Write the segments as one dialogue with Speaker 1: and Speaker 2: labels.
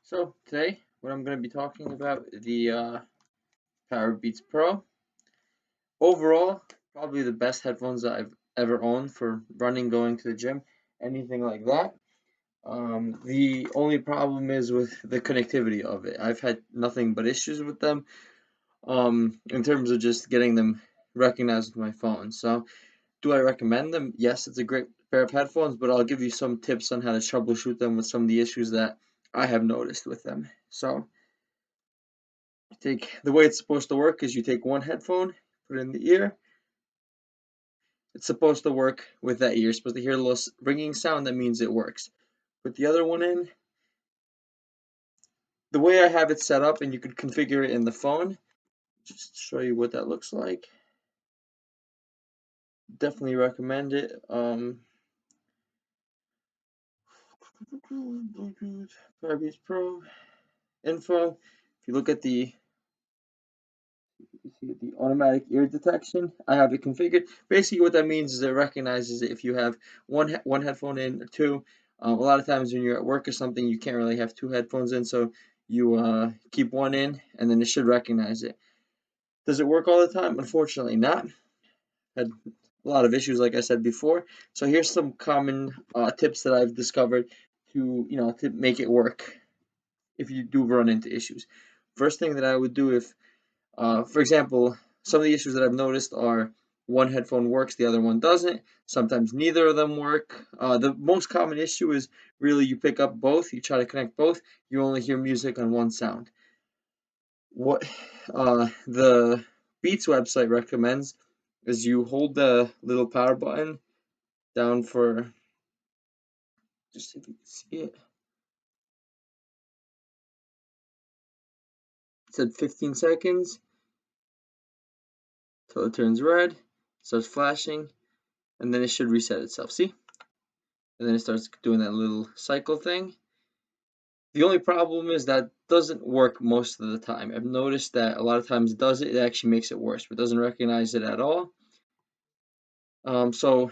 Speaker 1: So today, what I'm going to be talking about the Powerbeats Pro. Overall, probably the best headphones that I've ever owned for running, going to the gym, anything like that. The only problem is with the connectivity of it. I've had nothing but issues with them. In terms of just getting them recognized with my phone. So, do I recommend them? Yes, it's a great pair of headphones, but I'll give you some tips on how to troubleshoot them with some of the issues that I have noticed with them. So, the way it's supposed to work is you take one headphone, put it in the ear. It's supposed to work with that ear. You're supposed to hear a little ringing sound. That means it works. Put the other one in. The way I have it set up, and you could configure it in the phone. Just to show you what that looks like. Definitely recommend it. Bluetooth, Powerbeats Pro info. If you look at the automatic ear detection, I have it configured. Basically, what that means is it recognizes it if you have one headphone in or two. A lot of times when you're at work or something, you can't really have two headphones in, so you keep one in, and then it should recognize it. Does it work all the time? Unfortunately, not. Had a lot of issues, like I said before. So here's some common tips that I've discovered to make it work if you do run into issues. First thing that I would do if for example, some of the issues that I've noticed are one headphone works, the other one doesn't. Sometimes neither of them work. The most common issue is really you pick up both, you try to connect both, you only hear music on one sound. What the Beats website recommends is you hold the little power button down for, just if you can see it. It said 15 seconds till it turns red, starts flashing, and then it should reset itself. See? And then it starts doing that little cycle thing. The only problem is that doesn't work most of the time. I've noticed that a lot of times it does it, it actually makes it worse, but it doesn't recognize it at all. So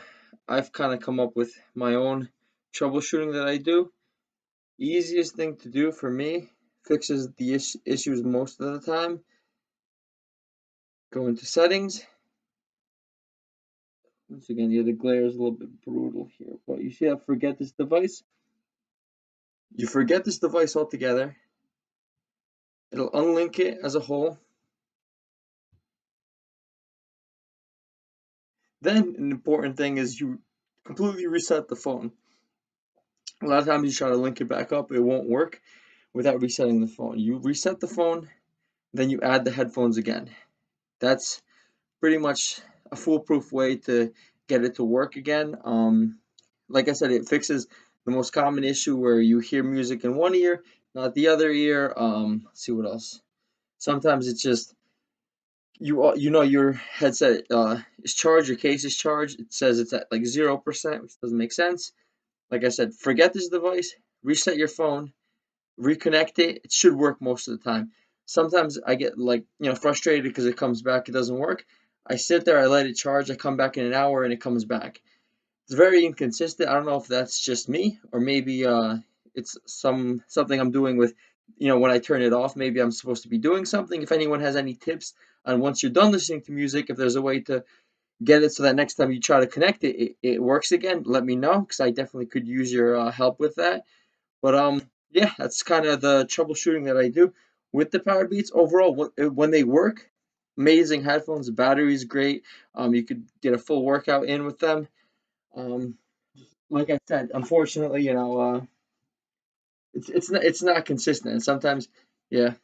Speaker 1: I've kind of come up with my own troubleshooting that I do. Easiest thing to do for me, fixes the issues most of the time. Go into settings. Once again, the glare is a little bit brutal here, but you see, I forget this device. You forget this device altogether. It'll unlink it as a whole. Then an important thing is you completely reset the phone. A lot of times you try to link it back up, it won't work without resetting the phone. You reset the phone, then you add the headphones again. That's pretty much a foolproof way to get it to work again. Like I said, it fixes the most common issue where you hear music in one ear, not the other ear. Let's see what else. Sometimes it's just you know your headset is charged, your case is charged. It says it's at like 0%, which doesn't make sense. Like I said, forget this device, reset your phone, reconnect it. It should work most of the time. Sometimes I get frustrated because it comes back, it doesn't work. I sit there, I let it charge, I come back in an hour and it comes back. It's very inconsistent. I don't know if that's just me or maybe it's something I'm doing with when I turn it off. Maybe I'm supposed to be doing something. If anyone has any tips on once you're done listening to music, if there's a way to get it so that next time you try to connect it works again, let me know because I definitely could use your help with that. But yeah, that's kind of the troubleshooting that I do with the Powerbeats. Overall, when they work, amazing headphones. The battery's great. You could get a full workout in with them. Um, like I said, unfortunately, it's not consistent. And sometimes, yeah,